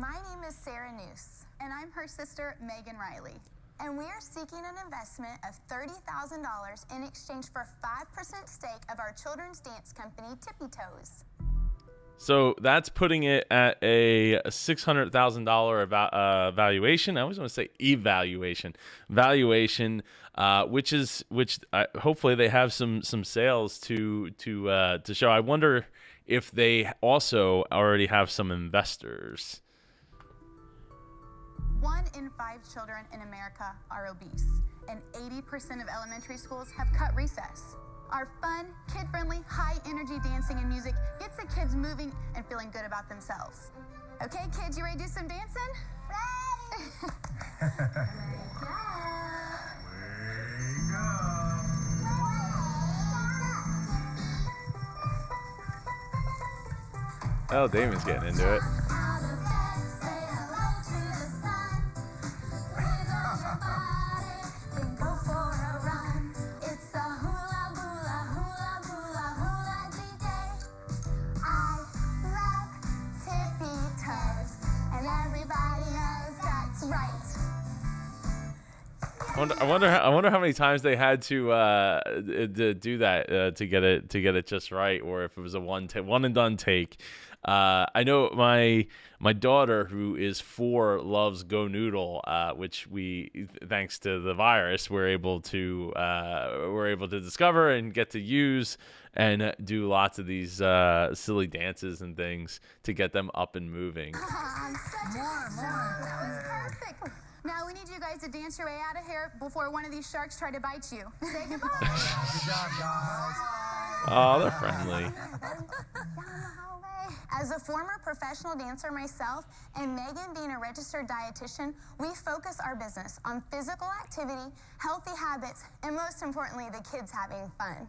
My name is Sarah Noose. And I'm her sister, Megan Riley. And we are seeking an investment of $30,000 in exchange for 5% stake of our children's dance company, Tippi Toes. So that's putting it at a $600,000 valuation. I always want to say valuation, which hopefully they have some sales to show. I wonder if they also already have some investors. 1 in 5 children in America are obese, and 80% of elementary schools have cut recess. Our fun, kid-friendly, high-energy dancing and music gets the kids moving and feeling good about themselves. Okay, kids, you ready to do some dancing? Ready! Oh, Damon's getting into it. I wonder how many times they had to do that to get it just right, or if it was a one and done take. I know my daughter, who is 4, loves Go Noodle, which we, thanks to the virus, we're able to discover and get to use and do lots of these silly dances and things to get them up and moving. That was perfect. Now we need you guys to dance your way out of here before one of these sharks try to bite you. Say goodbye. Good job, guys. Oh, they're friendly. As a former professional dancer myself, and Megan being a registered dietitian, we focus our business on physical activity, healthy habits, and most importantly, the kids having fun.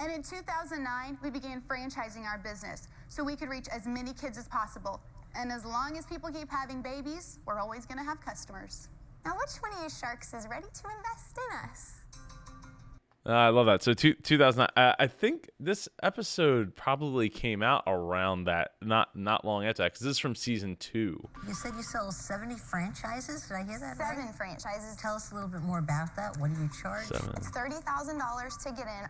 And in 2009, we began franchising our business so we could reach as many kids as possible. And as long as people keep having babies, we're always going to have customers. Now, which one of you sharks is ready to invest in us? I love that. So 2009. I think this episode probably came out around that, not long after that, because this is from season 2. You said you sell 70 franchises. Did I hear that right? 7 franchises. Tell us a little bit more about that. What do you charge? 7. It's $30,000 to get in.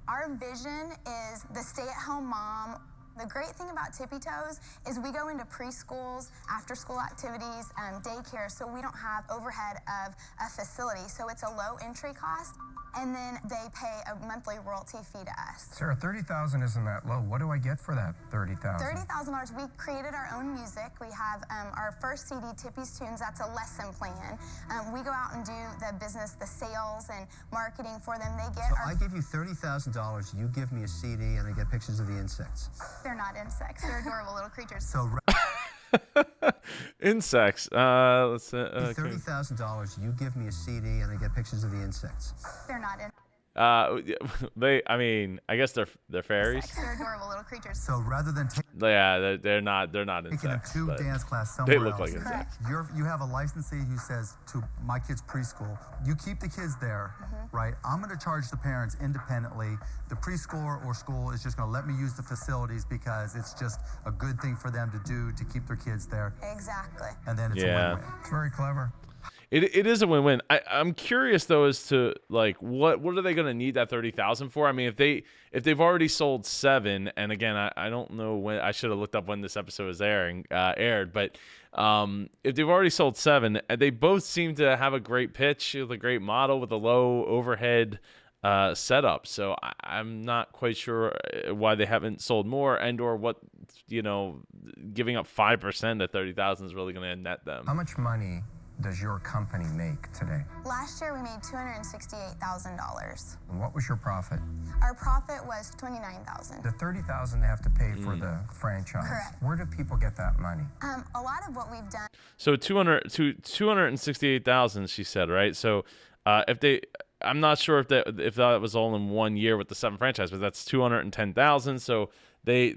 Our vision is the stay-at-home mom. The great thing about Tippi Toes is we go into preschools, after-school activities, daycare, so we don't have overhead of a facility. So it's a low entry cost, and then they pay a monthly royalty fee to us. Sarah, $30,000 isn't that low. What do I get for that $30,000? $30,000. We created our own music. We have our first CD, Tippi's Tunes. That's a lesson plan. We go out and do the business, the sales and marketing for them. They get. So I give you $30,000. You give me a CD, and I get pictures of the insects. They're not insects. They're adorable little creatures. So Insects. Let's $30,000. You give me a CD, and I get pictures of the insects. They're not insects. I guess they're fairies. They're adorable little creatures. So rather than Yeah, they're not taking a insects. tube but dance class somewhere they look else, like insects. you have a licensee who says to my kid's preschool, you keep the kids there, right? I'm going to charge the parents independently. The preschool or school is just going to let me use the facilities because it's just a good thing for them to do to keep their kids there. Exactly. And then it's a win-win. It's very clever. It is a win-win. I'm curious though as to like what are they going to need that $30,000 for? I mean, if they've already sold 7, and again, I don't know when. I should have looked up when this episode was aired, but if they've already sold 7, they both seem to have a great pitch with a great model with a low overhead setup. So I'm not quite sure why they haven't sold more, and or what giving up 5% at $30,000 is really going to net them. How much money does your company make today? Last year we made $268,000. And what was your profit? Our profit was $29,000. The $30,000 they have to pay for the franchise. Correct. Where do people get that money? A lot of what we've done. So 268,000, she said, right? So I'm not sure if that was all in 1 year with the 7 franchise, but that's 210,000. So they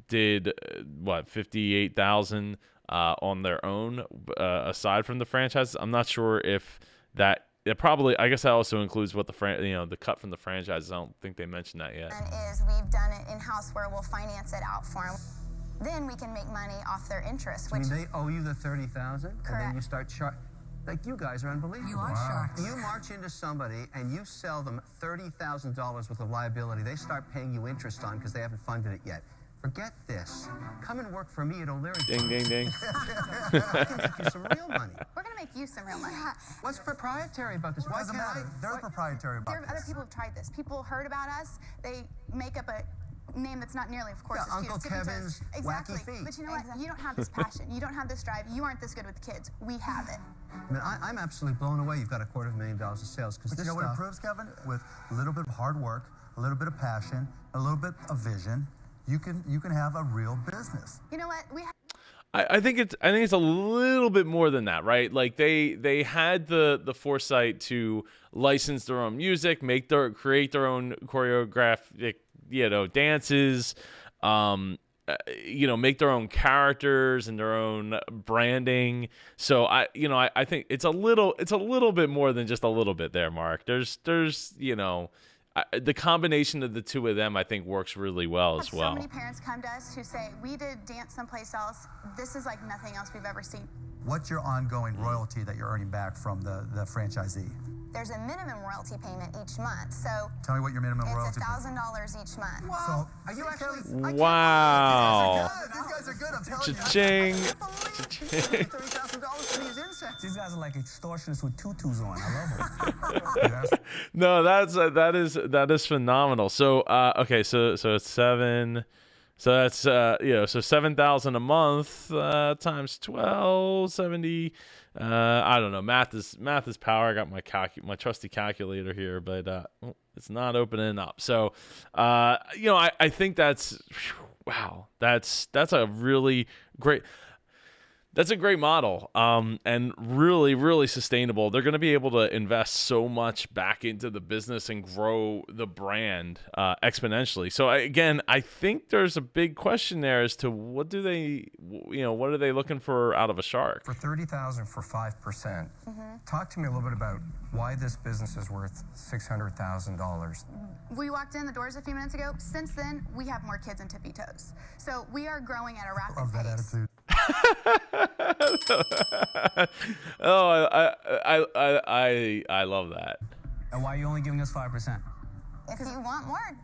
did what 58,000 on their own aside from the franchise. I'm not sure if that. It probably, I guess that also includes what the cut from the franchise. I don't think they mentioned that yet. And we've done it in-house where we'll finance it out for them. then we can make money off their interest, I which mean, they owe you the $30,000, and then Correct. you start like, you guys are unbelievable. You are sharks. You march into somebody and you sell them $30,000 worth of liability. They start paying you interest on because they haven't funded it yet. Forget this. Come and work for me at O'Leary. Ding, ding, ding. I can make you some real money. We're gonna make you some real money. What's proprietary about this? Why Doesn't can't matter. They're proprietary about Other this. people have tried this. People heard about us. They make up a name that's not nearly, of course, Yeah, as cute Uncle as Tippi Toes. Kevin's Exactly. Wacky Feet. But you know what? You don't have this passion. You don't have this drive. You aren't this good with the kids. We have it. I mean, I'm absolutely blown away. You've got $250,000 of sales because But this you know what it stuff. proves, Kevin? With a little bit of hard work, a little bit of passion, a little bit of vision, you can have a real business. You know what? We have I think it's a little bit more than that, right? Like they had the foresight to license their own music, create their own choreographic, dances, make their own characters and their own branding. So I think it's a little bit more than just a little bit there, Mark. There's the combination of the two of them, I think, works really well as well. so many parents come to us who say, we did dance someplace else. This is like nothing else we've ever seen. What's your ongoing royalty that you're earning back from the franchisee? there's a minimum royalty payment each month. So Tell me what your minimum it's royalty $1,000 each month. So, Are you actually? Wow. These guys are good, I'm telling you. Cha-ching. $30,000 for these insects. These guys are like extortionists with tutus on. I love them. No, that is phenomenal. So okay, so it's 7. So that's so 7,000 a month times 12, 70. I don't know. Math is power. I got my trusty calculator here, but it's not opening up. So I think that's wow. That's a really great. That's a great model, and really, really sustainable. They're going to be able to invest so much back into the business and grow the brand exponentially. So I think there's a big question there as to what are they looking for out of a shark? For $30,000 for 5%, talk to me a little bit about why this business is worth $600,000. We walked in the doors a few minutes ago. Since then, we have more kids in Tippi Toes. So we are growing at a rapid Love that pace. attitude. Oh, I love that. And why are you only giving us 5%? If you want more,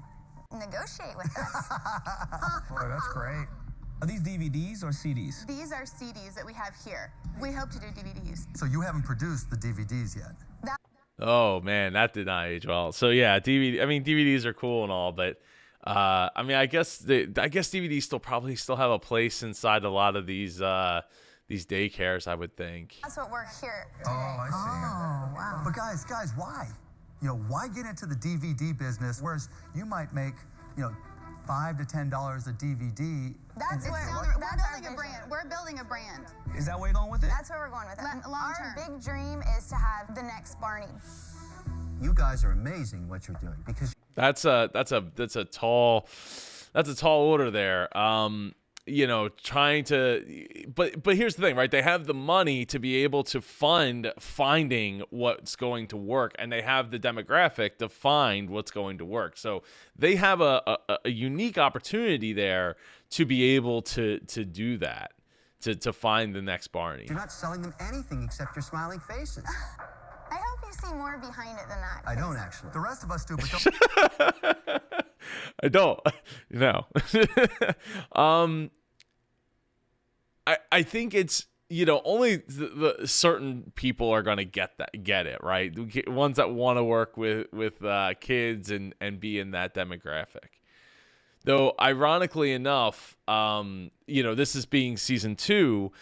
negotiate with us. Boy, that's great. Are these DVDs or CDs? These are CDs that we have here. We hope to do DVDs. So you haven't produced the DVDs yet. Oh man, that did not age well. So yeah, DVDs are cool and all, but I guess DVDs still have a place inside a lot of these daycares, I would think. That's what we're here today. Oh, I see. Oh, wow. But guys, why? Why get into the DVD business? Whereas you might make, $5 to $10 a DVD. That's We're our building a vision. brand. We're building a brand. Is that where you're going with it? That's where we're going with it. Long Our term. big dream is to have the next Barney. You guys are amazing what you're doing because That's a tall order there. Trying to, but here's the thing, right? They have the money to be able to finding what's going to work, and they have the demographic to find what's going to work. So they have a unique opportunity there to be able to do that, to find the next Barney. you're not selling them anything except your smiling faces. I hope you see more behind it than that. I don't actually. The rest of us do, but don't. I don't. No. I think it's only the certain people are gonna get it right. Ones that want to work with kids and be in that demographic. Though ironically enough, this is being season 2.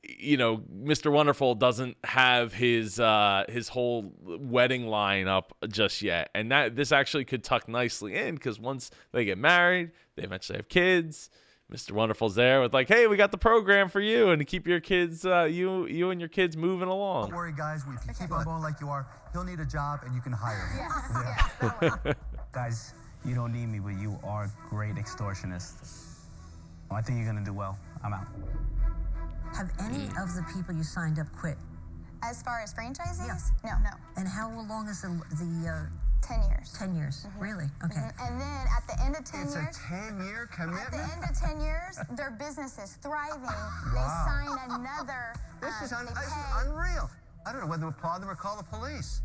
Mr. Wonderful doesn't have his whole wedding line up just yet, and this actually could tuck nicely in because once they get married, they eventually have kids. Mr. Wonderful's there with hey, we got the program for you, and to keep your kids, you and your kids moving along. Don't worry, guys. If you keep on going like you are, he'll need a job, and you can hire him. Guys, you don't need me, but you are great extortionists. I think you're going to do well. I'm out. Have any of the people you signed up quit? As far as franchisees, Yeah. no. No. And how long is the 10 years. 10 years, really? Okay. And then at the end of 10 It's years, a 10-year at commitment? the end of 10 years, their business is thriving. They sign another. This is they pay. unreal. I don't know whether to applaud them or call the police.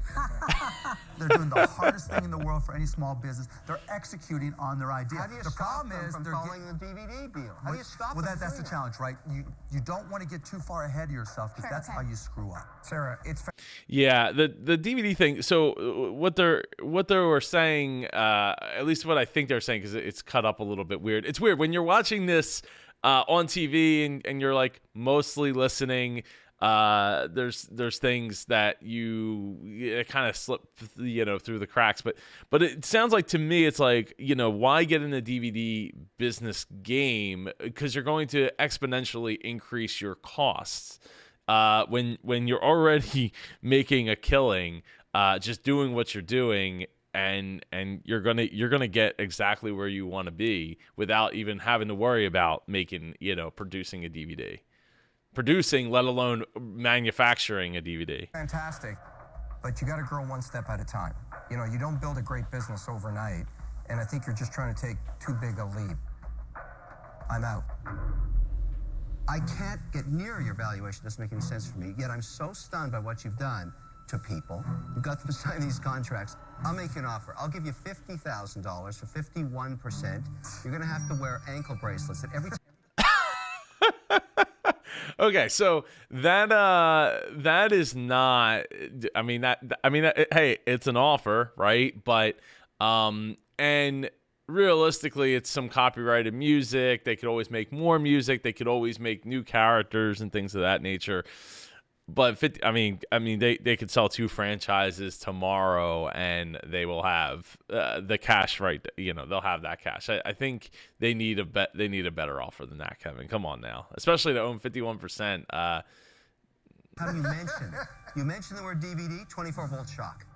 They're doing the hardest thing in the world for any small business. They're executing on their idea. How do you the stop problem them is from they're following the DVD deal? How do you stop well, them? that's the challenge, right? You don't want to get too far ahead of yourself because that's how you screw up. Sarah, it's Yeah, the DVD thing. So what they were saying, at least what I think they're saying, because it's cut up a little bit weird. It's weird when you're watching this on TV and you're like mostly listening. There's things that you kind of slip, through the cracks. But it sounds like to me, it's like, why get in the DVD business game? Because you're going to exponentially increase your costs. When you're already making a killing, just doing what you're doing, and you're gonna get exactly where you want to be without even having to worry about producing a DVD. Producing, let alone manufacturing a DVD. fantastic, but you got to grow one step at a time. You don't build a great business overnight, and I think you're just trying to take too big a leap. I'm out. I can't get near your valuation. It doesn't make any sense for me. Yet I'm so stunned by what you've done to people. You got them to sign these contracts. I'll make you an offer. I'll give you $50,000 for 51%. You're going to have to wear ankle bracelets at every time. Okay, so that is not. Hey, it's an offer, right? But and realistically, it's some copyrighted music. They could always make more music. They could always make new characters and things of that nature. But they could sell 2 franchises tomorrow, and they will have the cash, right? They'll have that cash. I think they need a better offer than that, Kevin. Come on now, especially to own 51%. How do you mention? You mention the word DVD, 24-volt shock.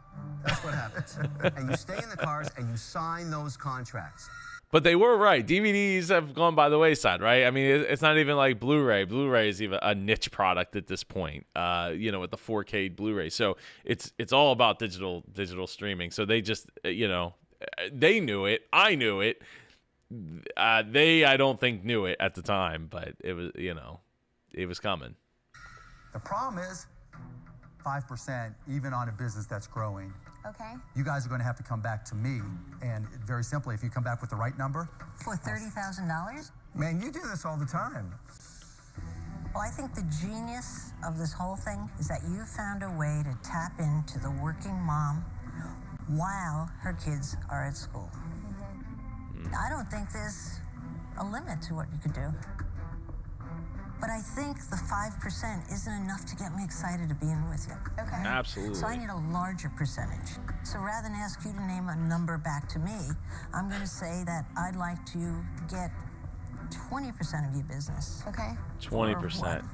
That's what happens. And you stay in the cars and you sign those contracts. But they were right. DVDs have gone by the wayside, right? I mean, it's not even like Blu-ray. Blu-ray is even a niche product at this point, with the 4K Blu-ray. So it's all about digital streaming. So they just, they knew it. I knew it. I don't think knew it at the time, but it was, it was coming. The problem is 5%, even on a business that's growing. Okay. You guys are going to have to come back to me, and very simply, if you come back with the right number. For $30,000? Man, you do this all the time. Well, I think the genius of this whole thing is that you found a way to tap into the working mom while her kids are at school. I don't think there's a limit to what you could do. But I think the 5% isn't enough to get me excited to be in with you. Okay. Absolutely. So I need a larger percentage. So rather than ask you to name a number back to me, I'm going to say that I'd like to get 20% of your business. Okay. 20%.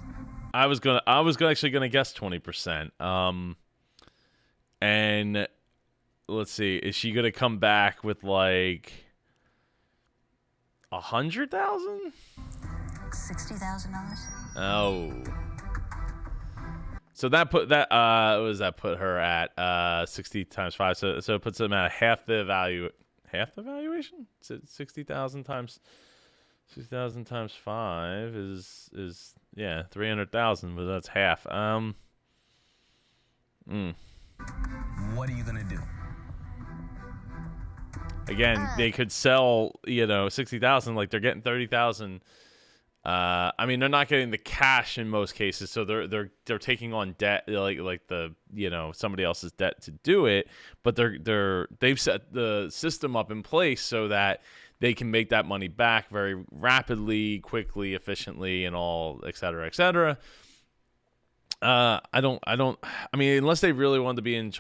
I was actually gonna guess 20%. And let's see, is she gonna come back with like 100,000? $60,000? Oh. So that put her at 60 times 5. So it puts them at half the valuation? Is it 60,000 times 60,000 times 5 is 300,000, but that's half. What are you gonna do? Again, they could sell, 60,000, like they're getting 30,000. They're not getting the cash in most cases, so they're taking on debt, like the somebody else's debt to do it. But they've set the system up in place so that they can make that money back very rapidly, quickly, efficiently, and all, et cetera, et cetera. Unless they really wanted to be in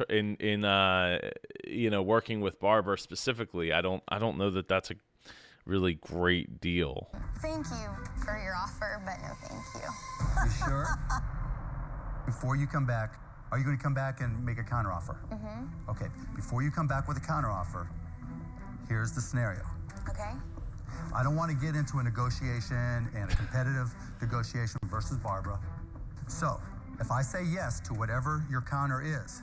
working with Barbara specifically, I don't know that that's a really great deal. Thank you for your offer, but no thank you. You sure? Before you come back, are you going to come back and make a counteroffer? Mm-hmm. Okay. Before you come back with a counteroffer, here's the scenario. Okay. I don't want to get into a negotiation and a competitive negotiation versus Barbara. So, if I say yes to whatever your counter is,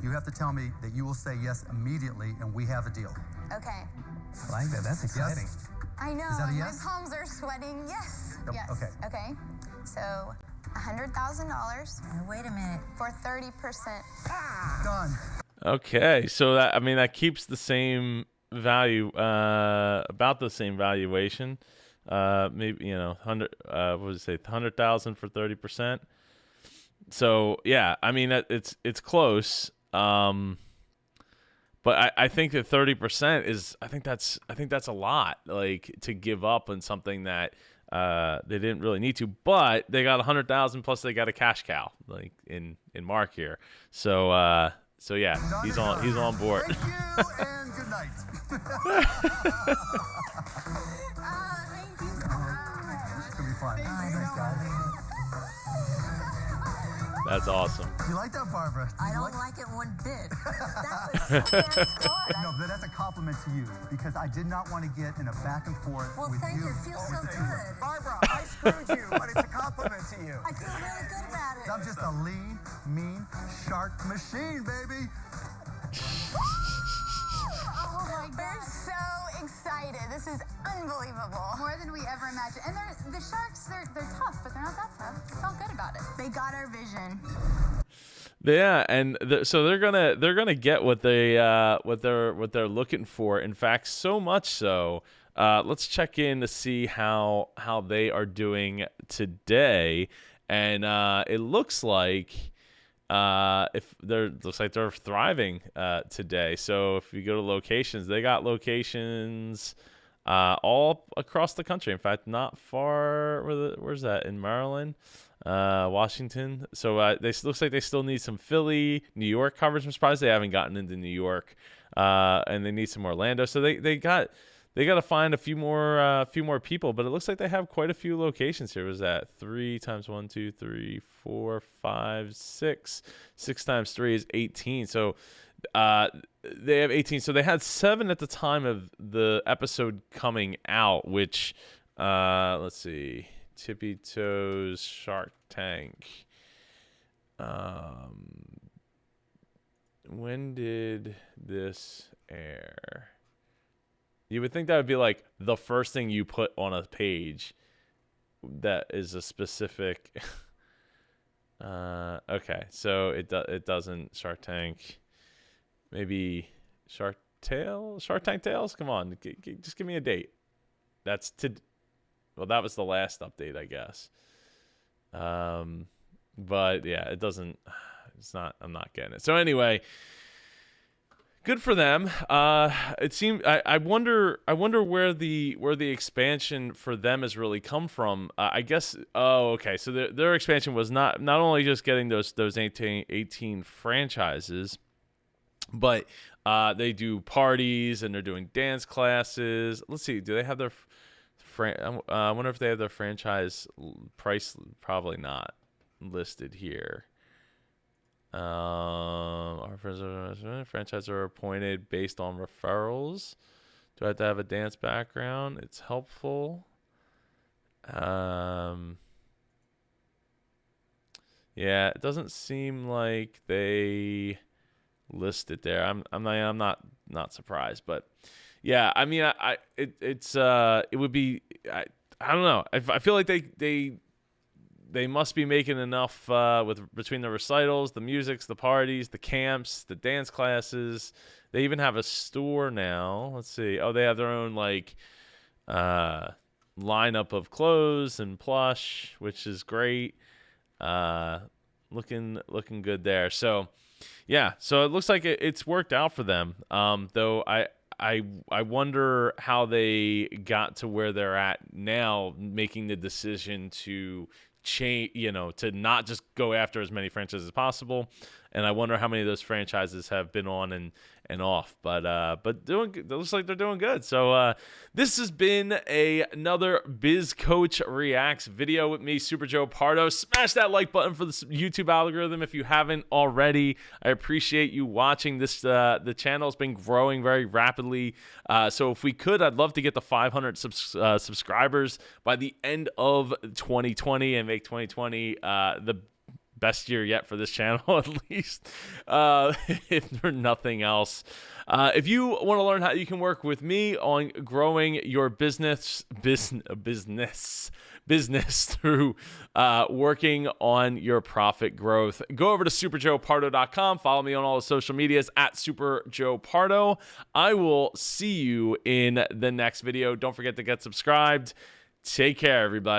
You have to tell me that you will say yes immediately, and we have a deal. Okay. I like that. That's exciting. Yes? I know. Is that a yes? My palms are sweating. Yes. Yep, Yes. Okay. Okay. So $100,000 Now, wait a minute. for 30%. Done. Okay, so that keeps the same value, about the same valuation. Maybe 100. What would you say? 100,000 for 30%. So yeah, it's close. But I think that 30% is. I think that's a lot. Like to give up on something that they didn't really need to. But they got 100,000 plus they got a cash cow like in Mark here. So yeah, he's on board. Thank you and good night. Thank you so much. It's gonna be fun. Thanks, guys. That's awesome. You like that, Barbara? I don't like it one bit. That was so damn smart. No, but that's a compliment to you because I did not want to get in a back and forth Well, with thank you. It feels so good. Barbara, I screwed you, but it's a compliment to you. I feel really good about it. I'm just a lean, mean shark machine, baby. Oh my God. They're so excited. This is unbelievable. More than we ever imagined. And the sharks, they're tough, but they're not that tough. They felt good about it. They got our vision. Yeah, and so they're gonna get what they're looking for. In fact, so much so. Let's check in to see how they are doing today, and it looks like looks like they're thriving today. So if you go to locations, they got locations all across the country. In fact, not far. Where's that? In Maryland, Washington. So looks like they still need some Philly, New York coverage. I'm surprised they haven't gotten into New York, and they need some Orlando. So they got to find a few more people, but it looks like they have quite a few locations here. Was that 3 times 1, 2, 3, 4, 5, 6? 6 times 3 is 18. So they have 18. So they had 7 at the time of the episode coming out, which let's see, Tippi Toes, Shark Tank. When did this air? You would think that would be like the first thing you put on a page that is a specific. Okay, so it doesn't. Shark Tank, maybe Shark Tank Tales. Come on, just give me a date. That was the last update, I guess. But yeah, it doesn't. It's not. I'm not getting it. So anyway. Good for them. It seemed. I wonder where the expansion for them has really come from. I guess. Oh, okay. So their expansion was not only just getting those 18 franchises, but they do parties and they're doing dance classes. Let's see. Do they have their I wonder if they have their franchise price. Probably not listed here. Our franchises are appointed based on referrals. Do I have to have a dance background? It's helpful. Yeah, it doesn't seem like they list it there. I'm not surprised, but yeah, I mean, it would be I don't know. I feel like they must be making enough between the recitals, the musics, the parties, the camps, the dance classes. They even have a store now. Let's see. Oh, they have their own lineup of clothes and plush, which is great. Looking good there. So, yeah. So it looks like it's worked out for them. Though I wonder how they got to where they're at now, making the decision to change, to not just go after as many franchises as possible. And I wonder how many of those franchises have been on and off, but doing good. It looks like they're doing good. So this has been another Biz Coach Reacts video with me, Super Joe Pardo. Smash that like button for the YouTube algorithm if you haven't already. I appreciate you watching this. The channel has been growing very rapidly. So if we could, I'd love to get the 500 subscribers by the end of 2020 and make 2020 the best year yet for this channel, at least, if for nothing else. If you want to learn how you can work with me on growing your business through working on your profit growth, go over to superjoepardo.com. Follow me on all the social medias at superjoepardo. I will see you in the next video. Don't forget to get subscribed. Take care, everybody.